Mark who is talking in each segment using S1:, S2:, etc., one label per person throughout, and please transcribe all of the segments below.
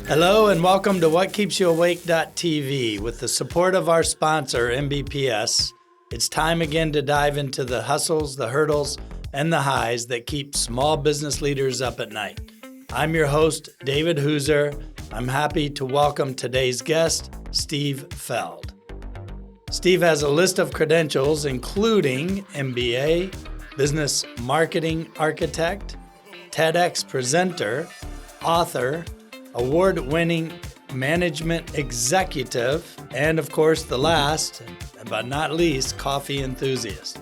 S1: Hello and welcome to WhatKeepsYouAwake.tv. With the support of our sponsor, MBPS, it's time again to dive into the hustles, the hurdles, and the highs that keep small business leaders up at night. I'm your host, David Hooser. I'm happy to welcome today's guest, Steve Feld. Steve has a list of credentials including MBA, Business Marketing Architect, TEDx presenter, author, award-winning management executive, and of course the last, but not least, coffee enthusiast.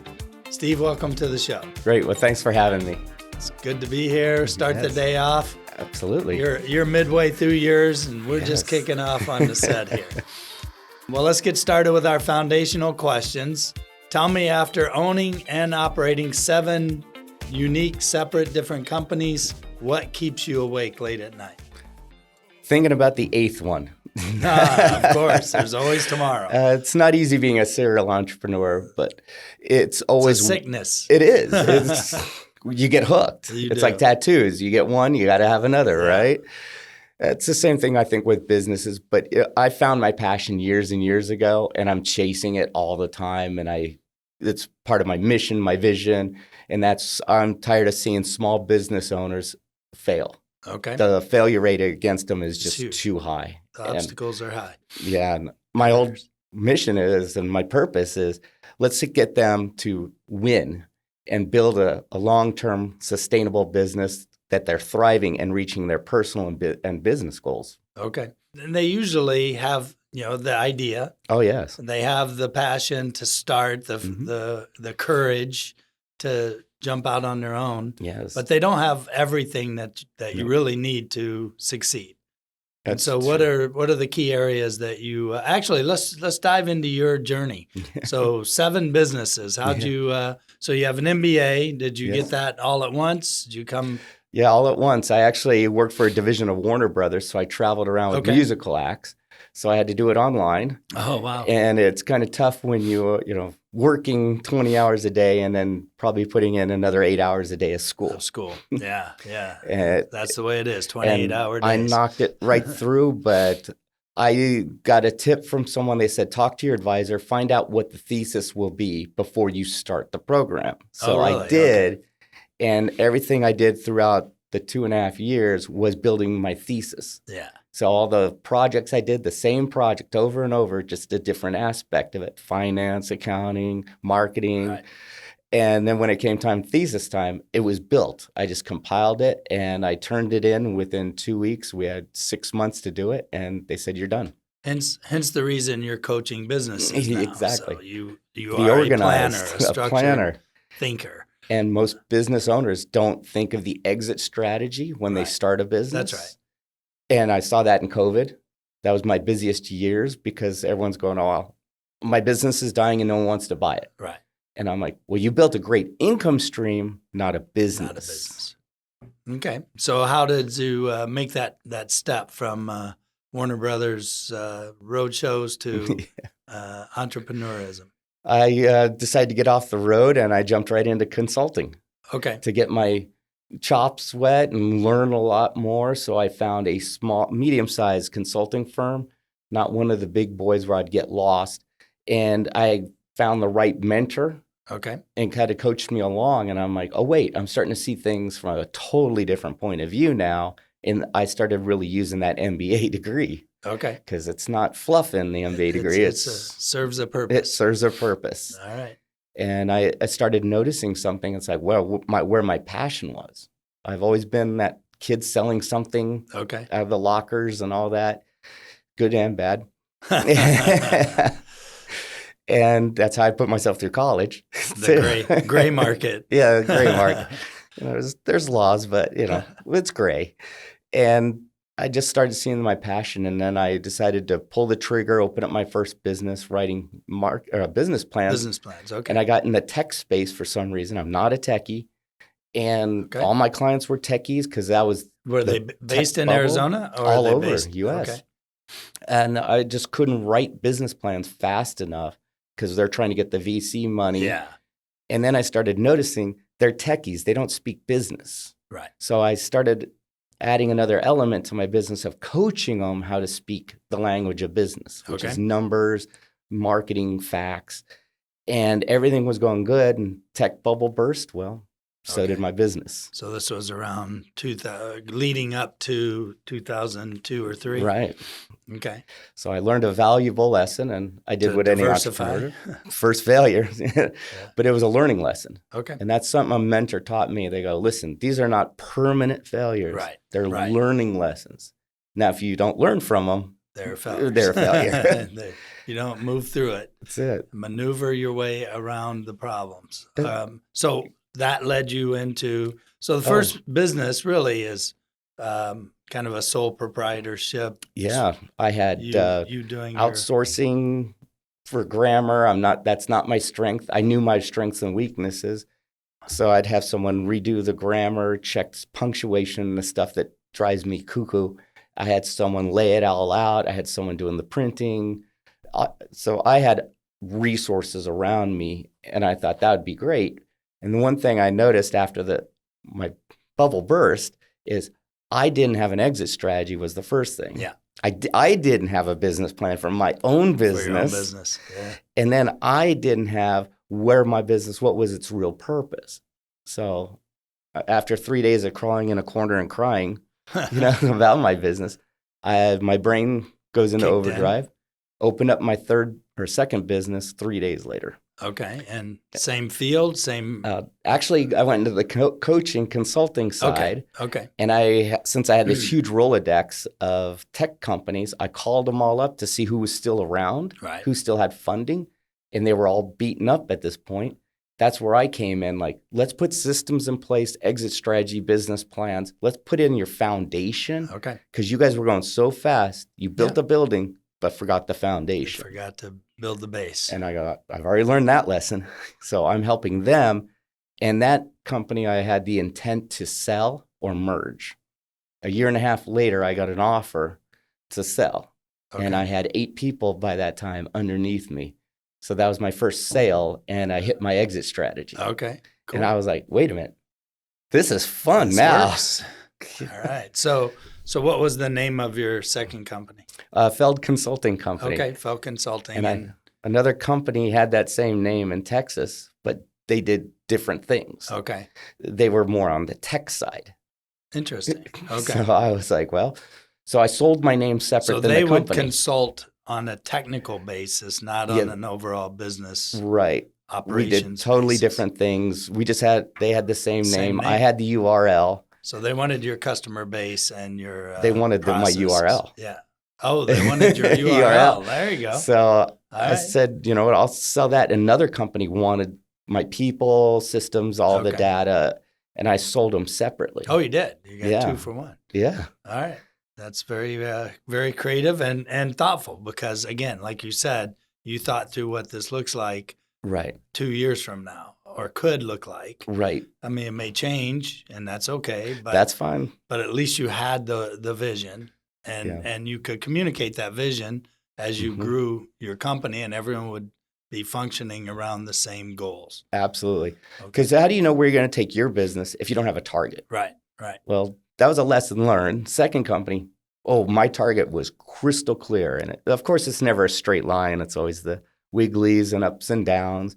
S1: Steve, welcome to the show.
S2: Great. Well, thanks for having me.
S1: It's good to be here. Start the day off.
S2: Absolutely.
S1: You're midway through yours, and we're just kicking off on the set here. Well, let's get started with our foundational questions. Tell me, after owning and operating 7 unique, separate, different companies, what keeps you awake late at night?
S2: Thinking about the 8th one.
S1: Of course, there's always tomorrow.
S2: It's not easy being a serial entrepreneur, but it's always
S1: a sickness.
S2: It is. You get hooked. It's like tattoos. You get one, you got to have another, right? It's the same thing, I think, with businesses. But I found my passion years and years ago, and I'm chasing it all the time. And it's part of my mission, my vision, and I'm tired of seeing small business owners fail.
S1: Okay.
S2: The failure rate against them is just too high.
S1: The obstacles are high.
S2: Yeah. And my whole mission is, and my purpose is, let's get them to win and build a long-term sustainable business that they're thriving and reaching their personal and business goals.
S1: Okay. And they usually have, the idea.
S2: Oh, yes.
S1: They have the passion to start, the courage to jump out on their own.
S2: Yes.
S1: But they don't have everything that you really need to succeed. And so what are the key areas that you actually let's dive into your journey. So 7 businesses. How'd you so you have an MBA. Did you get that all at once? Did you come?
S2: Yeah, all at once. I actually worked for a division of Warner Brothers, so I traveled around with musical acts. So I had to do it online.
S1: Oh, wow.
S2: And it's kind of tough when you working 20 hours a day and then probably putting in another 8 hours a day of school.
S1: Yeah. That's the way it is, 28-hour days.
S2: I knocked it right through, but I got a tip from someone. They said, talk to your advisor, find out what the thesis will be before you start the program. So really? I did, and everything I did throughout the 2.5 years was building my thesis.
S1: Yeah.
S2: So all the projects I did, the same project over and over, just a different aspect of it, finance, accounting, marketing. Right. And then when it came thesis time, it was built. I just compiled it and I turned it in within 2 weeks. We had 6 months to do it, and they said, you're done.
S1: Hence the reason you're coaching businesses now.
S2: Exactly.
S1: So you are a planner, a structured thinker.
S2: And most business owners don't think of the exit strategy when they start a business.
S1: That's right.
S2: And I saw that in COVID. That was my busiest years because everyone's going, oh, my business is dying and no one wants to buy it.
S1: Right.
S2: And I'm like, well, you built a great income stream, not a business.
S1: Not a business. Okay. So how did you make that step from Warner Brothers road shows to entrepreneurism?
S2: I decided to get off the road and I jumped right into consulting.
S1: Okay.
S2: To get my chops wet and learn a lot more. So I found a medium-sized consulting firm, not one of the big boys where I'd get lost. And I found the right mentor.
S1: Okay.
S2: And kind of coached me along. And I'm like, oh, wait, I'm starting to see things from a totally different point of view now. And I started really using that MBA degree.
S1: Okay.
S2: Because it's not fluff in the MBA degree.
S1: It serves a purpose.
S2: It serves a purpose.
S1: All right.
S2: And I started noticing something. It's like, well, where my passion was. I've always been that kid selling something out of the lockers and all that, good and bad. And that's how I put myself through college.
S1: The gray market.
S2: Yeah, the gray market. There's laws, but it's gray. And I just started seeing my passion, and then I decided to pull the trigger, open up my first business, writing business plans.
S1: Business plans, okay.
S2: And I got in the tech space for some reason. I'm not a techie, and all my clients were techies because that was
S1: were they based in Arizona or
S2: all over
S1: based?
S2: U.S.
S1: Okay.
S2: And I just couldn't write business plans fast enough because they're trying to get the VC money.
S1: Yeah.
S2: And then I started noticing they're techies; they don't speak business.
S1: Right.
S2: So I started adding another element to my business of coaching them how to speak the language of business, which is numbers, marketing, facts. And everything was going good, and tech bubble burst. Well, so did my business.
S1: So this was around leading up to 2002 or 3?
S2: Right.
S1: Okay.
S2: So I learned a valuable lesson, and I did what any entrepreneur. First failure. But it was a learning lesson.
S1: Okay.
S2: And that's something a mentor taught me. They go, listen, these are not permanent failures.
S1: Right.
S2: They're learning lessons. Now, if you don't learn from them,
S1: they're a failure.
S2: They're a failure.
S1: You don't move through it.
S2: That's it.
S1: Maneuver your way around the problems. So that led you into, so the first business really is kind of a sole proprietorship.
S2: Yeah. I had
S1: you doing
S2: outsourcing for grammar. That's not my strength. I knew my strengths and weaknesses. So I'd have someone redo the grammar, check punctuation, the stuff that drives me cuckoo. I had someone lay it all out. I had someone doing the printing. So I had resources around me, and I thought that would be great. And the one thing I noticed after my bubble burst is I didn't have an exit strategy was the first thing.
S1: Yeah.
S2: I didn't have a business plan for my own business. For your own
S1: business. Yeah.
S2: And then I didn't have what was its real purpose. So after 3 days of crawling in a corner and crying, about my business, my brain goes into overdrive. Opened up my second business 3 days later.
S1: Okay, and same field, same.
S2: Actually, I went into the coaching consulting side.
S1: Okay.
S2: And since I had this huge Rolodex of tech companies, I called them all up to see who was still around, who still had funding, and they were all beaten up at this point. That's where I came in, like, let's put systems in place, exit strategy, business plans. Let's put in your foundation.
S1: Okay.
S2: Because you guys were going so fast. You built a building, but forgot the foundation.
S1: Forgot to build the base.
S2: And I've already learned that lesson. So I'm helping them. And that company, I had the intent to sell or merge. A year and a half later, I got an offer to sell. Okay. And I had 8 people by that time underneath me. So that was my first sale, and I hit my exit strategy.
S1: Okay, cool.
S2: And I was like, wait a minute, this is fun now.
S1: Works. All right. So what was the name of your second company?
S2: Feld Consulting Company.
S1: Okay, Feld Consulting.
S2: And another company had that same name in Texas, but they did different things.
S1: Okay.
S2: They were more on the tech side.
S1: Interesting. Okay.
S2: So I was like, so I sold my name separate than the company.
S1: So they would consult on a technical basis, not on an overall business operations.
S2: We did totally different things. They had the same name. I had the URL.
S1: So they wanted your customer base and your
S2: they wanted my URL.
S1: Yeah. Oh, they wanted your URL. There you go.
S2: So I said, you know what, I'll sell that. Another company wanted my people, systems, all the data, and I sold them separately.
S1: Oh, you did? You got 2 for 1.
S2: Yeah.
S1: All right. That's very, very creative and thoughtful because, again, like you said, you thought through what this looks like 2 years from now or could look like.
S2: Right.
S1: I mean, it may change, and that's okay. But
S2: that's fine.
S1: But at least you had the vision, and you could communicate that vision as you grew your company, and everyone would be functioning around the same goals.
S2: Absolutely. Because how do you know where you're going to take your business if you don't have a target?
S1: Right.
S2: Well, that was a lesson learned. Second company, my target was crystal clear. And of course, it's never a straight line. It's always the wigglies and ups and downs.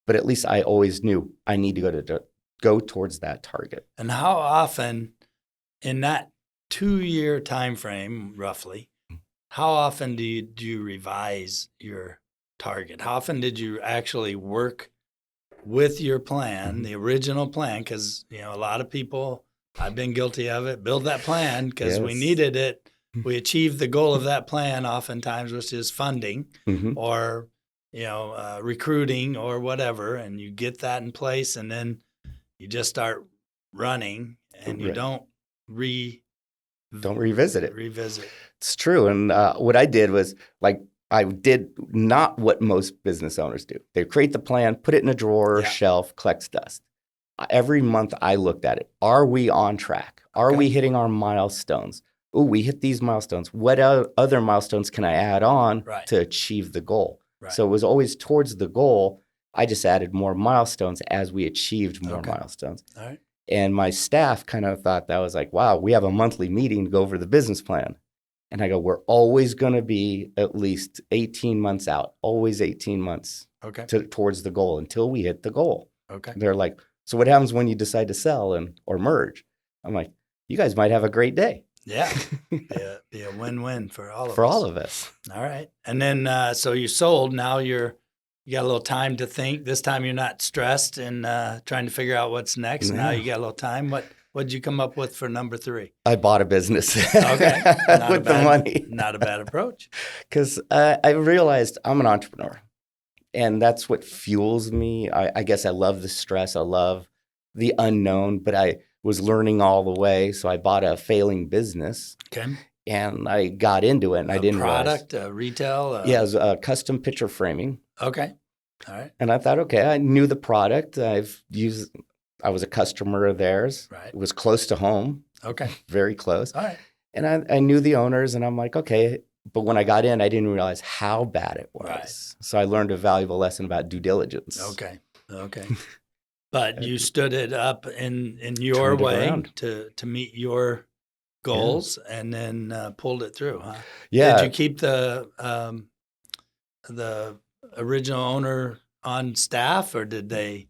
S2: But at least I always knew I need to go towards that target.
S1: And how often in that 2-year time frame, roughly, how often do you revise your target? How often did you actually work with your plan, the original plan? Because, a lot of people, I've been guilty of it, build that plan because we needed it. We achieved the goal of that plan oftentimes, which is funding or, recruiting or whatever. And you get that in place and then you just start running and you don't
S2: revisit it.
S1: Revisit.
S2: It's true. And what I did was I did not what most business owners do. They create the plan, put it in a drawer or shelf, collects dust. Every month I looked at it. Are we on track? Are we hitting our milestones? Oh, we hit these milestones. What other milestones can I add on to achieve the goal? Right. So it was always towards the goal. I just added more milestones as we achieved more milestones.
S1: All right.
S2: And my staff kind of thought that was like, wow, we have a monthly meeting to go over the business plan. And I go, we're always going to be at least 18 months out, always 18 months towards the goal until we hit the goal.
S1: Okay.
S2: They're like, so what happens when you decide to sell or merge? I'm like, you guys might have a great day.
S1: Yeah. Be a win-win for all of us.
S2: For all of us.
S1: All right. And then, so you sold. Now you got a little time to think. This time you're not stressed and trying to figure out what's next.
S2: No.
S1: Now you got a little time. What'd you come up with for number 3?
S2: I bought a business
S1: Okay.
S2: with the money.
S1: Not a bad approach.
S2: Because I realized I'm an entrepreneur. And that's what fuels me. I guess I love the stress. I love the unknown, but I was learning all the way. So I bought a failing business.
S1: Okay.
S2: And I got into it, and I didn't realize.
S1: Product, retail?
S2: Yeah, it was custom picture framing.
S1: Okay. All right.
S2: And I thought, okay, I knew the product. I was a customer of theirs.
S1: Right.
S2: It was close to home.
S1: Okay.
S2: Very close.
S1: All right.
S2: And I knew the owners, and I'm like, okay. But when I got in, I didn't realize how bad it was.
S1: Right.
S2: So I learned a valuable lesson about due diligence.
S1: Okay. But you stood it up in your way to meet your goals, and then pulled it through, huh?
S2: Yeah.
S1: Did you keep the original owner on staff, or did they?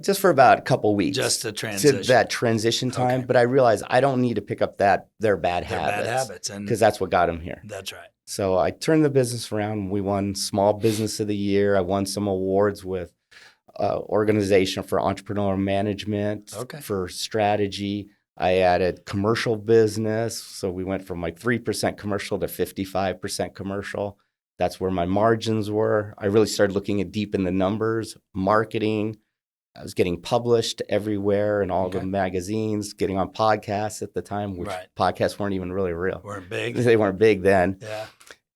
S2: Just for about a couple weeks.
S1: Just a transition.
S2: To that transition time. Okay. But I realized I don't need to pick up their bad habits. Because that's what got them here.
S1: That's right.
S2: So I turned the business around. We won Small Business of the Year. I won some awards with Organization for Entrepreneurial Management, for strategy. I added commercial business. So we went from like 3% commercial to 55% commercial. That's where my margins were. I really started looking at deep in the numbers, marketing. I was getting published everywhere in all the magazines, getting on podcasts at the time, which podcasts weren't even really real.
S1: Weren't big.
S2: They weren't big then.
S1: Yeah.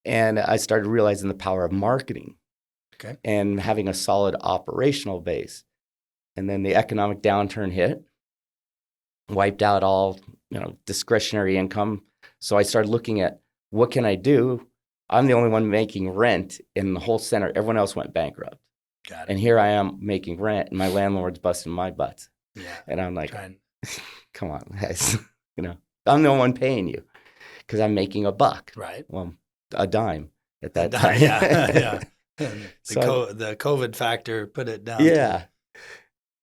S2: And I started realizing the power of marketing and having a solid operational base. And then the economic downturn hit, wiped out all, discretionary income. So I started looking at what can I do? I'm the only one making rent in the whole center. Everyone else went bankrupt.
S1: Got it.
S2: And here I am making rent, and my landlord's busting my butt.
S1: Yeah.
S2: And I'm like, come on, guys. I'm the one paying you because I'm making a buck.
S1: Right.
S2: Well, a dime at that time.
S1: Yeah. The COVID factor put it down.
S2: Yeah.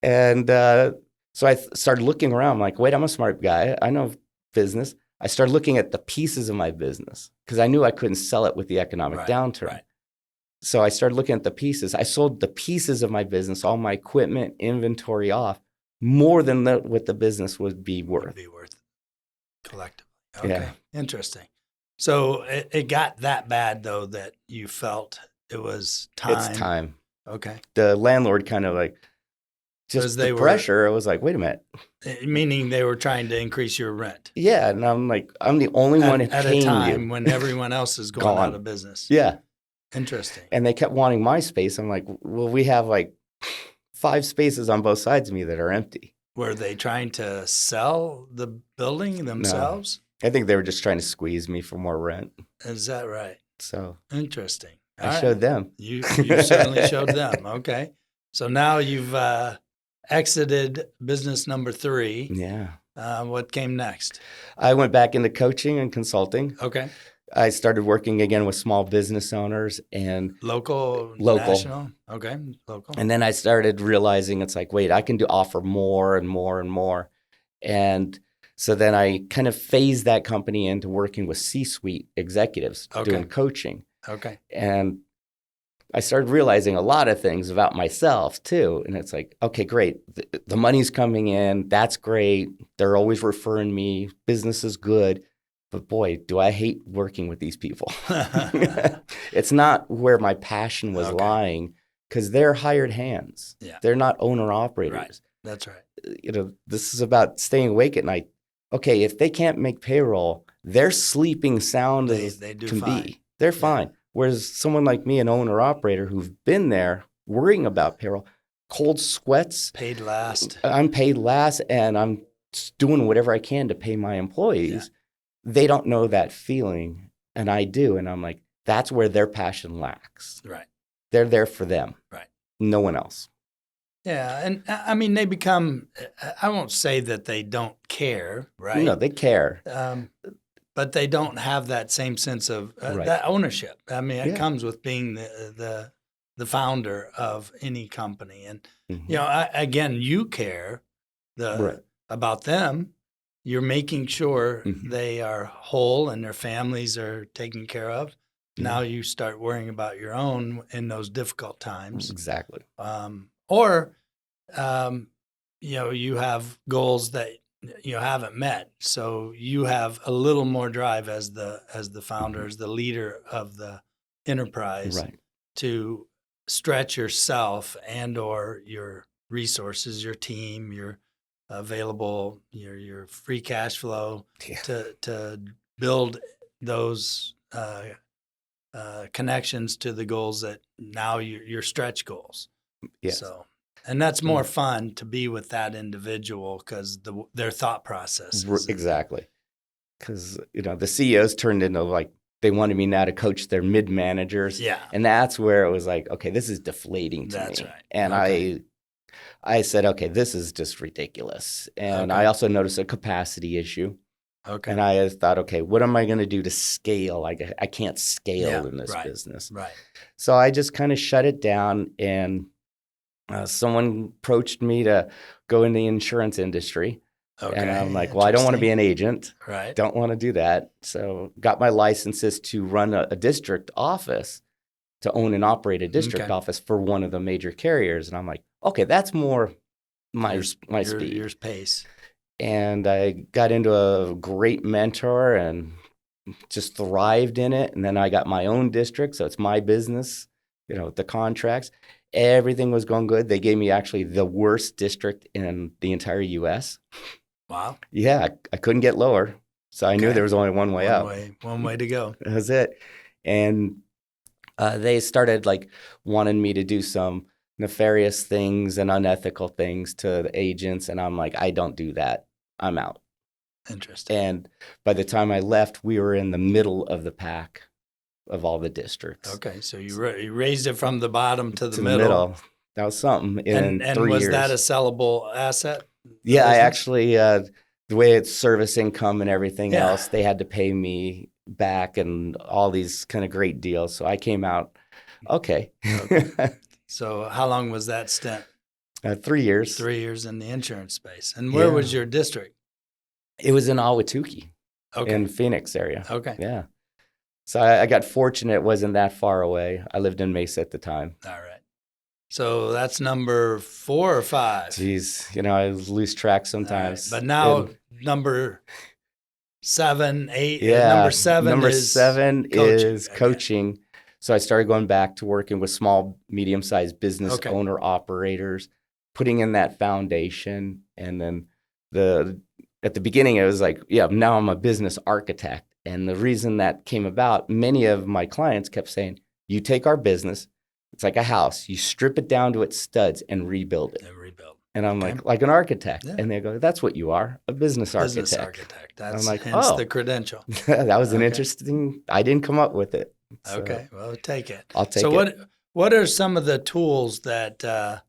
S2: And so I started looking around. I'm like, wait, I'm a smart guy. I know business. I started looking at the pieces of my business because I knew I couldn't sell it with the economic downturn. Right. So I started looking at the pieces. I sold the pieces of my business, all my equipment, inventory off, more than what the business would be worth.
S1: Collectively. Okay. Yeah. Interesting. So it got that bad, though, that you felt it was time.
S2: It's time.
S1: Okay.
S2: The landlord kind of like, just the pressure. I was like, wait a minute.
S1: Meaning they were trying to increase your rent.
S2: Yeah. And I'm like, I'm the only one paying you.
S1: At a time when everyone else is going out of business.
S2: Yeah.
S1: Interesting.
S2: And they kept wanting my space. I'm like, well, we have like 5 spaces on both sides of me that are empty.
S1: Were they trying to sell the building themselves?
S2: No. I think they were just trying to squeeze me for more rent.
S1: Is that right?
S2: So
S1: interesting.
S2: I showed them.
S1: You certainly showed them. Okay. So now you've exited business number 3.
S2: Yeah.
S1: What came next?
S2: I went back into coaching and consulting.
S1: Okay.
S2: I started working again with small business owners and
S1: local, national. Okay, local.
S2: And then I started realizing it's like, wait, I can offer more and more and more. And so then I kind of phased that company into working with C-suite executives, doing coaching.
S1: Okay.
S2: And I started realizing a lot of things about myself too. And it's like, okay, great. The money's coming in. That's great. They're always referring me. Business is good. But boy, do I hate working with these people. It's not where my passion was lying because they're hired hands. Yeah. They're not owner operators.
S1: Right. That's right.
S2: This is about staying awake at night. Okay, if they can't make payroll, they're sleeping sound as
S1: they do
S2: can
S1: fine.
S2: Be. They're fine. Whereas someone like me, an owner operator who've been there worrying about payroll, cold sweats.
S1: Paid last.
S2: I'm paid last and I'm doing whatever I can to pay my employees. Yeah. They don't know that feeling, and I do. And I'm like, that's where their passion lacks.
S1: Right.
S2: They're there for them.
S1: Right.
S2: No one else.
S1: Yeah, and I mean, they become, I won't say that they don't care, right?
S2: No, they care.
S1: But they don't have that same sense of
S2: Right.
S1: that ownership. I mean, it
S2: Yeah.
S1: comes with being the founder of any company. And,
S2: Mhm.
S1: you know, again, you care
S2: Right.
S1: about them. You're making sure
S2: Mhm.
S1: they are whole and their families are taken care of. Now you start worrying about your own in those difficult times.
S2: Exactly.
S1: Or, you know, you have goals that you haven't met, so you have a little more drive as the founder,
S2: Mhm.
S1: as the leader of the enterprise,
S2: Right.
S1: to stretch yourself and or your resources, your team, your available, your free cash flow
S2: Yeah.
S1: to build those connections to the goals that now your stretch goals.
S2: Yes.
S1: So, and that's more fun to be with that individual because their thought processes.
S2: Exactly. Because, the CEOs turned into like, they wanted me now to coach their mid managers.
S1: Yeah,
S2: And that's where it was like, okay, this is deflating to
S1: that's
S2: me.
S1: right.
S2: And
S1: Okay.
S2: I said, okay, this is just ridiculous. And I
S1: Okay.
S2: also noticed a capacity issue.
S1: Okay.
S2: And I thought, okay, what am I going to do to scale? I can't scale in this
S1: right.
S2: business.
S1: Right.
S2: So I just kind of shut it down. And someone approached me to go in the insurance industry.
S1: Okay.
S2: And I'm like, well, I don't want to be an agent.
S1: Right.
S2: Don't want to do that. So got my licenses to run a district office, to own and operate a district office for one of the major carriers. And I'm like, okay, that's more my speed.
S1: Your pace.
S2: And I got into a great mentor and just thrived in it. And then I got my own district. So it's my business, the contracts. Everything was going good. They gave me actually the worst district in the entire U.S.
S1: Wow.
S2: Yeah, I couldn't get lower. So I knew
S1: Okay.
S2: there was only one way up.
S1: One way to go.
S2: That was it. And they started like wanting me to do some nefarious things and unethical things to the agents. And I'm like, I don't do that. I'm out.
S1: Interesting.
S2: And by the time I left, we were in the middle of the pack of all the districts.
S1: Okay, so you raised it from the bottom to the
S2: To
S1: middle.
S2: the middle. That was something in
S1: And
S2: 3
S1: was
S2: years.
S1: that a sellable asset?
S2: Yeah, I actually, the way it's service income and everything
S1: Yeah.
S2: else, they had to pay me back and all these kind of great deals. So I came out, okay.
S1: So how long was that stint?
S2: 3 years.
S1: 3 years in the insurance space. And where was your district?
S2: It was in Ahwatukee, in Phoenix area.
S1: Okay.
S2: Yeah. So I got fortunate. It wasn't that far away. I lived in Mesa at the time.
S1: All right. So that's number 4 or 5.
S2: Jeez, I lose track sometimes.
S1: Right. But now number 7, 8.
S2: Yeah.
S1: Number 7
S2: number
S1: is
S2: 7
S1: coaching.
S2: is coaching. So I started going back to working with small, medium-sized business owner operators, putting in that foundation. And then at the beginning, it was like, yeah, now I'm a business architect. And the reason that came about, many of my clients kept saying, you take our business, it's like a house. You strip it down to its studs and rebuild it. And I'm like an architect. Yeah. And they go, that's what you are, a business architect.
S1: Business architect. That's
S2: I'm like,
S1: hence the credential.
S2: That was an interesting, I didn't come up with it.
S1: So okay, well, take it.
S2: I'll take
S1: it.
S2: So
S1: what are some of the tools that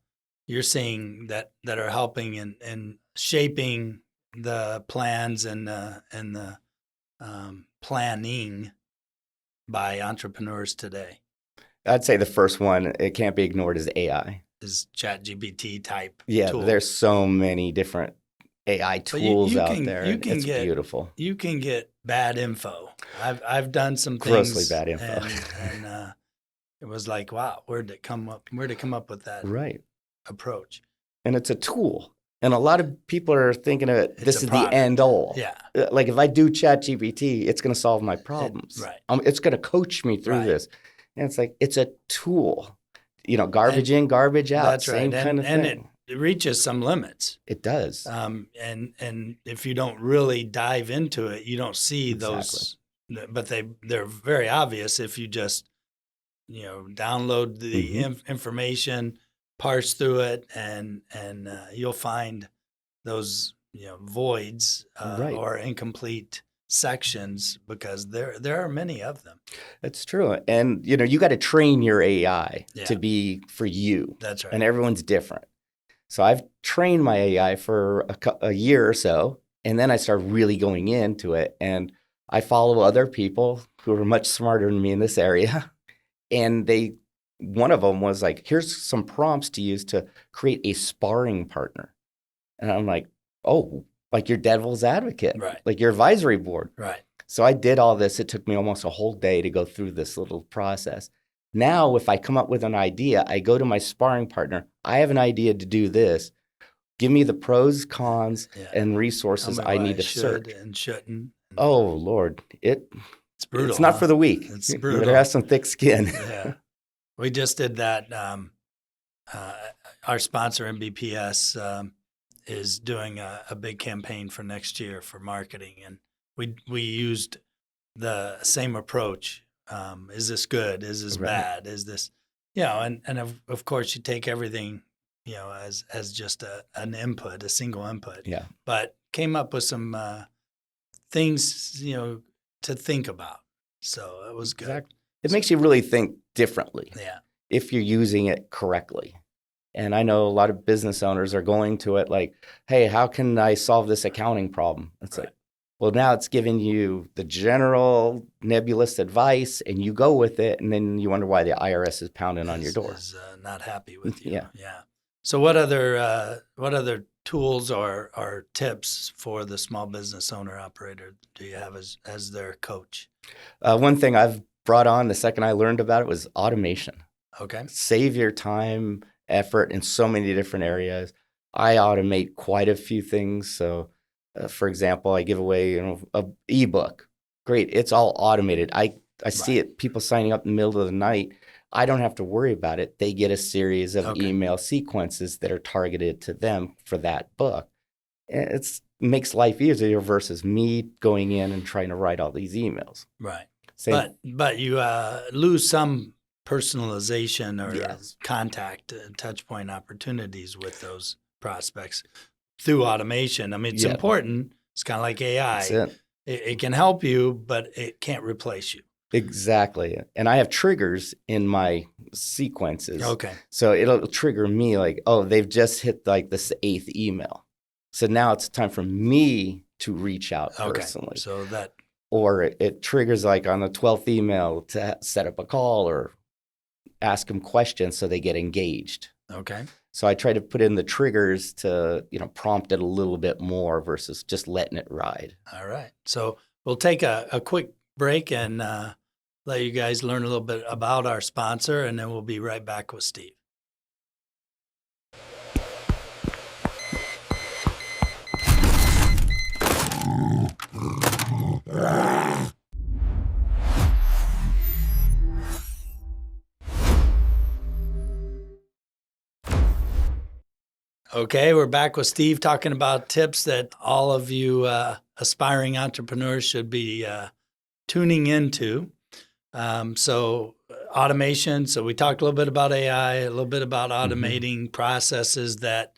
S1: you're seeing that are helping in shaping the plans and the planning by entrepreneurs today?
S2: I'd say the first one, it can't be ignored, is AI.
S1: Is ChatGPT type
S2: tool. There's so many different AI tools out there. It's beautiful.
S1: You can get bad info. I've done some things.
S2: Grossly bad info.
S1: And it was like, wow, where'd it come up with that approach?
S2: And it's a tool. And a lot of people are thinking of it, this is the end all.
S1: Yeah.
S2: Like if I do ChatGPT, it's going to solve my problems. It's going to coach me through this. And it's like, it's a tool. Garbage in, garbage out.
S1: That's
S2: same kind of thing.
S1: And it reaches some limits.
S2: It does.
S1: And if you don't really dive into it, you don't see those. But they're very obvious if you just download the information, parse through it, and you'll find those voids or incomplete sections because there are many of them.
S2: That's true. And you got to train your AI to be for you.
S1: That's right.
S2: And everyone's different. So I've trained my AI for a year or so, and then I started really going into it. And I follow other people who are much smarter than me in this area. And one of them was like, here's some prompts to use to create a sparring partner. And I'm like, oh, like your devil's advocate,
S1: Right.
S2: like your advisory board.
S1: Right.
S2: So I did all this. It took me almost a whole day to go through this little process. Now, if I come up with an idea, I go to my sparring partner. I have an idea to do this. Give me the pros, cons, and resources I need to search.
S1: And shouldn't.
S2: Oh, Lord. It's
S1: brutal.
S2: It's not for the weak.
S1: It's brutal.
S2: You better have some thick skin.
S1: Yeah. We just did that. Our sponsor, MBPS, is doing a big campaign for next year for marketing. And we used the same approach. Is this good? Is this bad? Is this, and of course you take everything, as just an input, a single input.
S2: Yeah.
S1: But came up with some things, to think about. So it was good.
S2: Exactly. It makes you really think differently.
S1: Yeah.
S2: If you're using it correctly. And I know a lot of business owners are going to it like, hey, how can I solve this accounting problem? It's like, well, now it's giving you the general nebulous advice and you go with it. And then you wonder why the IRS is pounding on your door.
S1: Is not happy with you.
S2: Yeah.
S1: Yeah. So what other tools or tips for the small business owner operator do you have as their coach?
S2: One thing I've brought on the second I learned about it was automation.
S1: Okay. Save
S2: your time, effort in so many different areas. I automate quite a few things. So, for example, I give away an ebook. Great, it's all automated. I see it. People signing up in the middle of the night. I don't have to worry about it. They get a series of email sequences that are targeted to them for that book. It makes life easier versus me going in and trying to write all these emails.
S1: Right. But you lose some personalization or contact touch point opportunities with those prospects through automation. I mean, it's important. It's kind of like AI.
S2: That's it.
S1: It can help you, but it can't replace you.
S2: Exactly. And I have triggers in my sequences.
S1: Okay.
S2: So it'll trigger me like, oh, they've just hit like this 8th email. So now it's time for me to reach out personally.
S1: So that.
S2: Or it triggers like on the 12th email to set up a call or ask them questions so they get engaged.
S1: Okay.
S2: So I try to put in the triggers to, prompt it a little bit more versus just letting it ride.
S1: All right. So we'll take a quick break and let you guys learn a little bit about our sponsor, and then we'll be right back with Steve. Okay, we're back with Steve talking about tips that all of you aspiring entrepreneurs should be tuning into. So automation. So we talked a little bit about AI, a little bit about automating processes that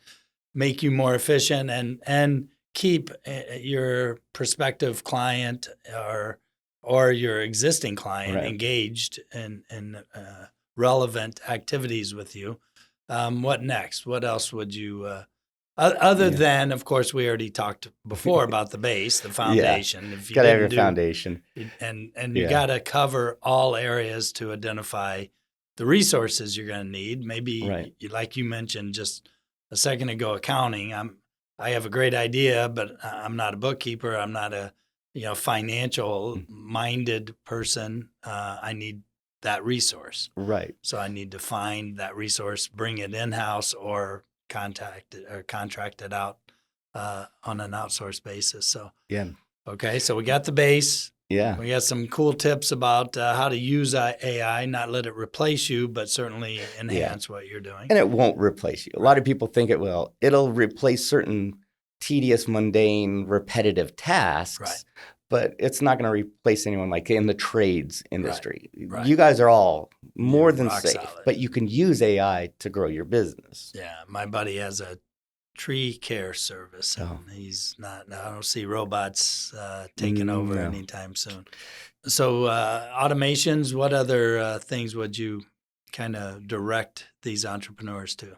S1: make you more efficient and keep your prospective client or your existing client engaged in relevant activities with you. What next? What else would you, other than, of course, we already talked before about the base, the foundation. If you
S2: got to have your foundation.
S1: And you got to cover all areas to identify the resources you're going to need. Maybe, like you mentioned just a second ago, accounting. I have a great idea, but I'm not a bookkeeper. I'm not a financial-minded person. I need that resource.
S2: Right.
S1: So I need to find that resource, bring it in-house or contract it out on an outsourced basis. So okay, so we got the base.
S2: Yeah.
S1: We got some cool tips about how to use AI, not let it replace you, but certainly enhance what you're doing.
S2: And it won't replace you. A lot of people think it will. It'll replace certain tedious, mundane, repetitive tasks.
S1: Right.
S2: But it's not going to replace anyone like in the trades industry.
S1: Right.
S2: You guys are all more than safe,
S1: solid.
S2: but you can use AI to grow your business.
S1: Yeah. My buddy has a tree care service, and he's not, I don't see robots taking over anytime soon. So automations, what other things would you kind of direct these entrepreneurs to?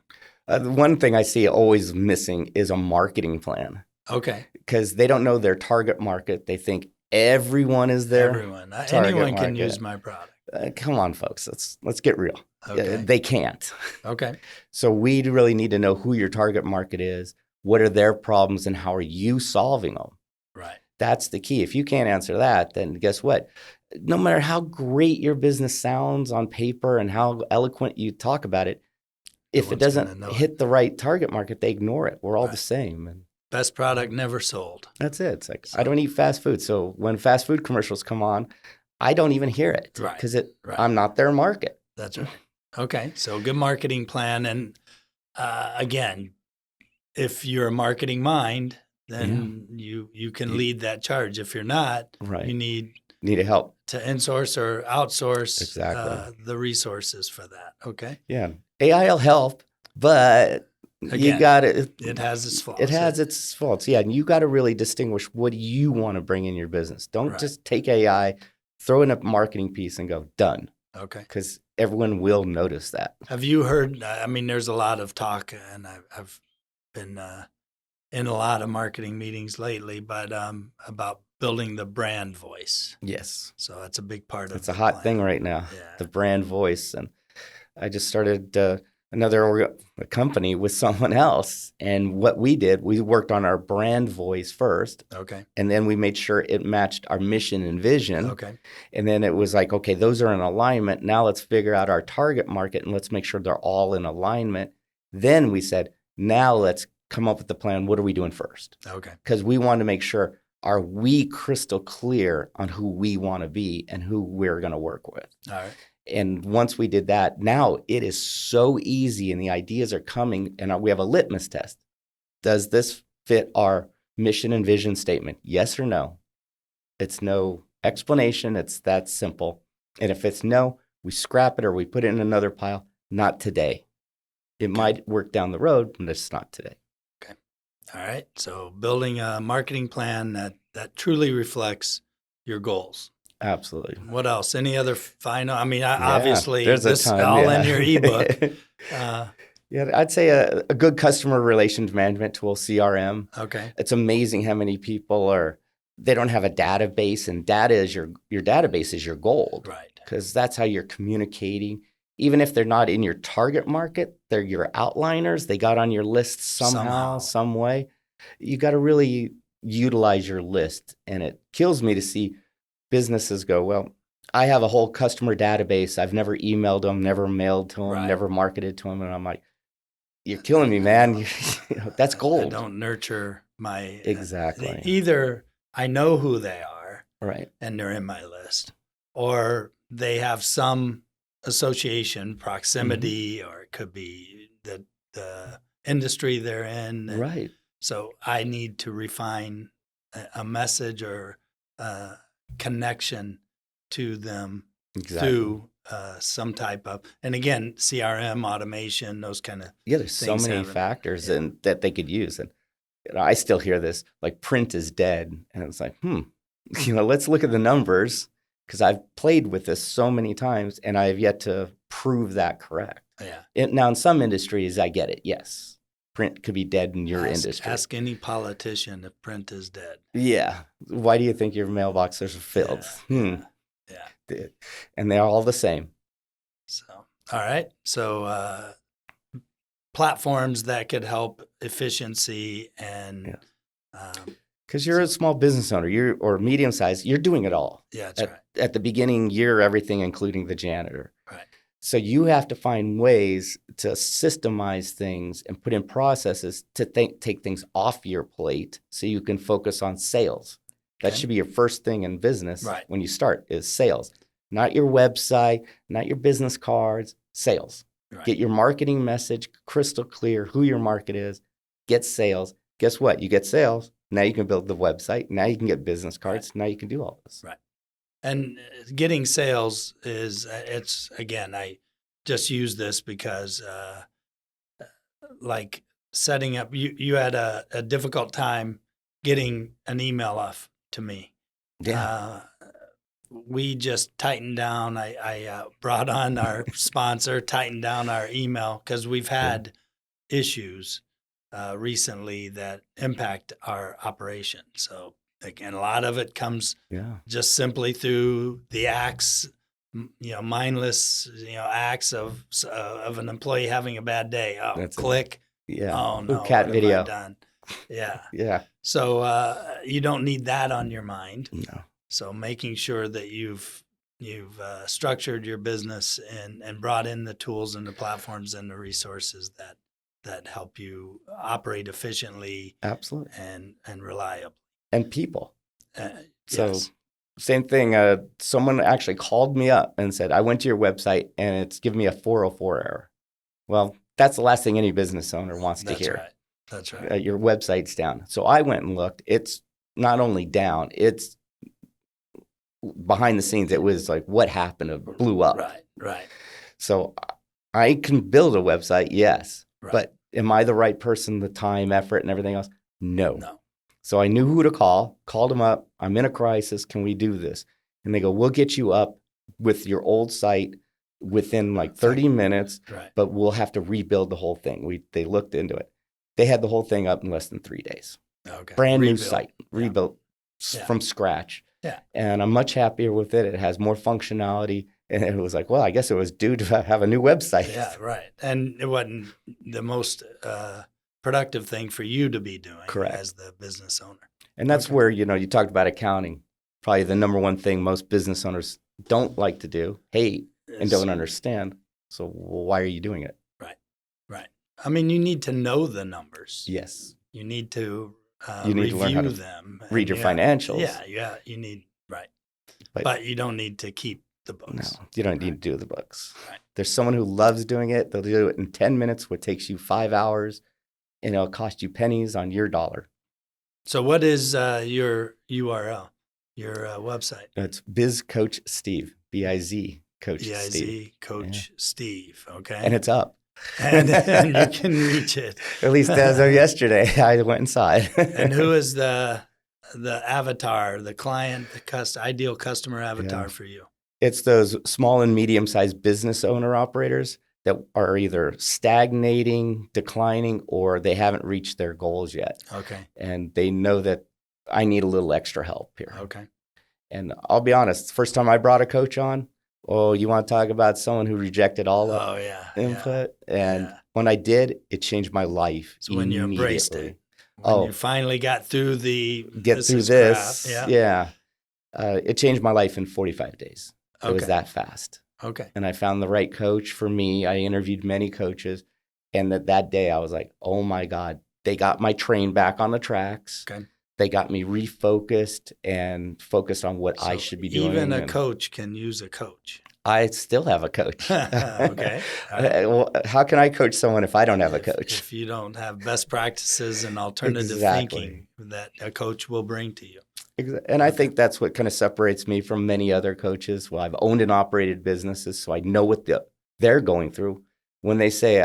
S2: The one thing I see always missing is a marketing plan.
S1: Okay.
S2: Because they don't know their target market. They think everyone is their
S1: Everyone.
S2: target
S1: Anyone
S2: market.
S1: can use my product.
S2: Come on, folks. Let's get real.
S1: Okay.
S2: They can't.
S1: Okay.
S2: So we really need to know who your target market is, what are their problems, and how are you solving them?
S1: Right.
S2: That's the key. If you can't answer that, then guess what? No matter how great your business sounds on paper and how eloquent you talk about it, if it doesn't hit the right target market, they ignore it. We're all the same. And
S1: best product never sold.
S2: that's it. It's like, I don't eat fast food. So when fast food commercials come on, I don't even hear it because I'm not their market.
S1: That's right. Okay. So good marketing plan. And again, if you're a marketing mind, then you can lead that charge. If you're not, you need
S2: help
S1: to insource or outsource
S2: exactly
S1: the resources for that. Okay.
S2: Yeah. AI will help, but again, you got it
S1: has its faults.
S2: It has its faults. Yeah. And you got to really distinguish what you want to bring in your business. Don't just take AI, throw in a marketing piece and go, done.
S1: Okay.
S2: Because everyone will notice that.
S1: Have you heard, I mean, there's a lot of talk, and I've been in a lot of marketing meetings lately, but about building the brand voice.
S2: Yes.
S1: So that's a big part of it.
S2: It's a hot thing right now, the brand voice. And I just started a company with someone else. And what we did, we worked on our brand voice first.
S1: Okay.
S2: And then we made sure it matched our mission and vision.
S1: Okay.
S2: And then it was like, okay, those are in alignment. Now let's figure out our target market and let's make sure they're all in alignment. Then we said, now let's come up with the plan. What are we doing first?
S1: Okay.
S2: Because we want to make sure, are we crystal clear on who we want to be and who we're going to work with?
S1: All right.
S2: And once we did that, now it is so easy and the ideas are coming and we have a litmus test. Does this fit our mission and vision statement? Yes or no? It's no explanation. It's that simple. And if it's no, we scrap it or we put it in another pile. Not today. It might work down the road, but it's not today.
S1: Okay. All right. So building a marketing plan that truly reflects your goals.
S2: Absolutely.
S1: What else? Any other final? I mean, obviously,
S2: this
S1: is all in your ebook.
S2: I'd say a good customer relations management tool, CRM.
S1: Okay.
S2: It's amazing how many people they don't have a database, and data is your database is your gold.
S1: Right.
S2: Because that's how you're communicating. Even if they're not in your target market, they're your outliners. They got on your list somehow, some way. You got to really utilize your list. And it kills me to see businesses go, well, I have a whole customer database. I've never emailed them, never mailed to them, never marketed to them. And I'm like, you're killing me, man. That's gold.
S1: I don't nurture my...
S2: Exactly.
S1: Either I know who they are,
S2: right,
S1: and they're in my list, or they have some association, proximity, or it could be the industry they're in.
S2: Right.
S1: So I need to refine a message or connection to them through some type of, and again, CRM, automation, those kind of
S2: there's so many factors and that they could use. And I still hear this, like print is dead. And it's like, let's look at the numbers, because I've played with this so many times and I have yet to prove that correct.
S1: Yeah.
S2: Now, in some industries, I get it. Yes. Print could be dead in your industry.
S1: Ask any politician if print is dead.
S2: Yeah. Why do you think your mailboxes are filled?
S1: Yeah.
S2: And they're all the same.
S1: So, all right. So, platforms that could help efficiency and...
S2: Because you're a small business owner, or medium size, you're doing it all.
S1: Yeah, that's right.
S2: At the beginning, you're everything, including the janitor.
S1: Right.
S2: So you have to find ways to systemize things and put in processes to take things off your plate so you can focus on sales. That should be your first thing in business when you start, is sales. Not your website, not your business cards, sales. Right. Get your marketing message crystal clear, who your market is, get sales. Guess what? You get sales. Now you can build the website. Now you can get business cards. Now you can do all this.
S1: Right. And getting sales again, I just use this because like setting up, you had a difficult time getting an email off to me.
S2: Yeah.
S1: We just tightened down. I brought on our sponsor, tightened down our email, because we've had issues recently that impact our operation. So again, a lot of it comes just simply through the acts, mindless, acts of an employee having a bad day. Oh,
S2: That's
S1: click.
S2: Yeah.
S1: Oh no,
S2: cat
S1: what
S2: video.
S1: have I done? Yeah.
S2: Yeah.
S1: So you don't need that on your mind.
S2: No.
S1: So making sure that you've structured your business and brought in the tools and the platforms and the resources that help you operate efficiently,
S2: Absolutely,
S1: and reliably.
S2: And people. So
S1: Yes.
S2: same thing. Someone actually called me up and said, I went to your website and it's giving me a 404 error. Well, that's the last thing any business owner wants to hear.
S1: That's right.
S2: Your website's down. So I went and looked. It's not only down, it's behind the scenes. It was like what happened. It blew up.
S1: Right.
S2: So I can build a website, yes.
S1: Right.
S2: But am I the right person, the time, effort, and everything else? No.
S1: No.
S2: So I knew who to call, called them up. I'm in a crisis. Can we do this? And they go, we'll get you up with your old site within like 30 minutes, but we'll have to rebuild the whole thing. They looked into it. They had the whole thing up in less than 3 days.
S1: Okay.
S2: Brand new site, rebuilt from scratch.
S1: Yeah.
S2: And I'm much happier with it. It has more functionality. And it was like, well, I guess it was due to have a new website.
S1: Yeah, right. And it wasn't the most productive thing for you to be doing as the business owner.
S2: And that's where, you talked about accounting. Probably the number one thing most business owners don't like to do, hate, and don't understand. So why are you doing it?
S1: Right. I mean, you need to know the numbers.
S2: Yes.
S1: You need to
S2: learn how to
S1: them.
S2: Read your financials.
S1: Yeah, you need, but you don't need to keep the books.
S2: No, you don't need to do the books.
S1: Right.
S2: There's someone who loves doing it. They'll do it in 10 minutes, what takes you 5 hours, and it'll cost you pennies on your dollar.
S1: So what is your URL, your website?
S2: It's Biz Coach Steve, B-I-Z Coach
S1: B-I-Z,
S2: Steve.
S1: Coach Steve, okay.
S2: And it's up.
S1: And you can reach it.
S2: At least as of yesterday, I went inside.
S1: And who is the avatar, the client, ideal customer avatar for you?
S2: It's those small and medium-sized business owner operators that are either stagnating, declining, or they haven't reached their goals yet.
S1: Okay.
S2: And they know that I need a little extra help here.
S1: Okay.
S2: And I'll be honest, the first time I brought a coach on, you want to talk about someone who rejected all the input? Yeah. And when I did, it changed my life.
S1: So when you embraced it. When you finally got through
S2: this. It changed my life in 45 days. It was that fast.
S1: Okay.
S2: And I found the right coach for me. I interviewed many coaches. And that day I was like, oh my God, they got my train back on the tracks.
S1: Okay.
S2: They got me refocused and focused on what I should be doing.
S1: Even a coach can use a coach.
S2: I still have a coach.
S1: Okay.
S2: Well, how can I coach someone if I don't have a coach?
S1: If you don't have best practices and alternative thinking that a coach will bring to you.
S2: And I think that's what kind of separates me from many other coaches. Well, I've owned and operated businesses, so I know what they're going through. When they say,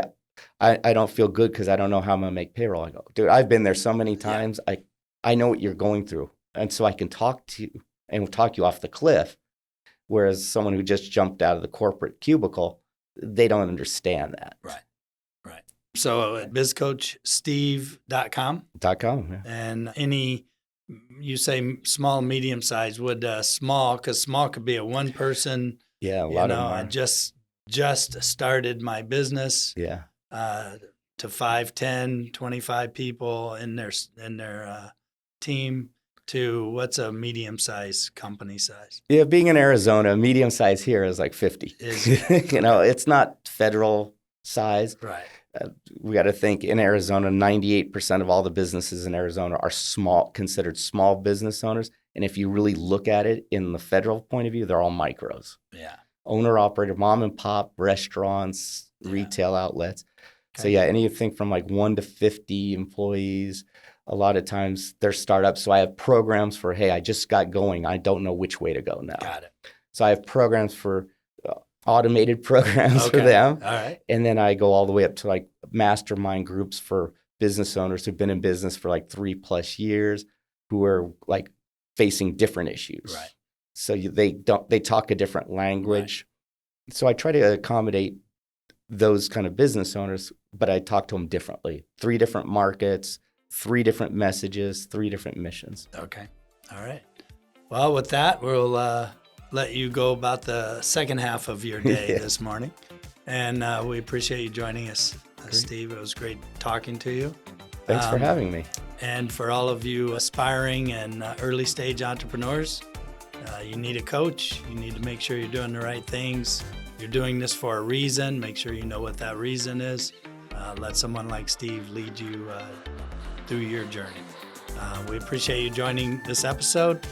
S2: I don't feel good because I don't know how I'm going to make payroll, I go, dude, I've been there so many times. Yeah. I know what you're going through. And so I can talk to you and talk you off the cliff. Whereas someone who just jumped out of the corporate cubicle, they don't understand that.
S1: Right. So at bizcoachsteve.com.
S2: .com, yeah.
S1: And you say small, medium size, would small, because small could be a one person.
S2: Yeah, a lot of them
S1: I just started my business.
S2: Yeah.
S1: To 5, 10, 25 people in their team. To what's a medium-sized company size? Yeah,
S2: being in Arizona, medium size here is like 50. It's not federal size.
S1: Right.
S2: We got to think in Arizona, 98% of all the businesses in Arizona are considered small business owners. And if you really look at it in the federal point of view, they're all micros.
S1: Yeah.
S2: Owner, operator, mom and pop, restaurants, retail outlets. Okay. So anything from like 1 to 50 employees. A lot of times they're startups. So I have programs for, hey, I just got going. I don't know which way to go now.
S1: Got it.
S2: So I have programs for automated programs for them.
S1: All right.
S2: And then I go all the way up to like mastermind groups for business owners who've been in business for like 3+ years, who are like facing different issues.
S1: Right.
S2: So they talk a different language. Right. So I try to accommodate those kind of business owners, but I talk to them differently. 3 different markets, 3 different messages, 3 different missions.
S1: Okay. All right. Well, with that, we'll let you go about the second half of your day this morning. And we appreciate you joining us, Steve. It was great talking to you.
S2: Thanks for having me.
S1: And for all of you aspiring and early stage entrepreneurs, you need a coach. You need to make sure you're doing the right things. You're doing this for a reason. Make sure you know what that reason is. Let someone like Steve lead you through your journey. We appreciate you joining this episode.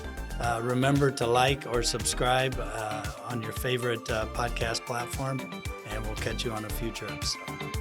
S1: Remember to like or subscribe on your favorite podcast platform, and we'll catch you on a future episode.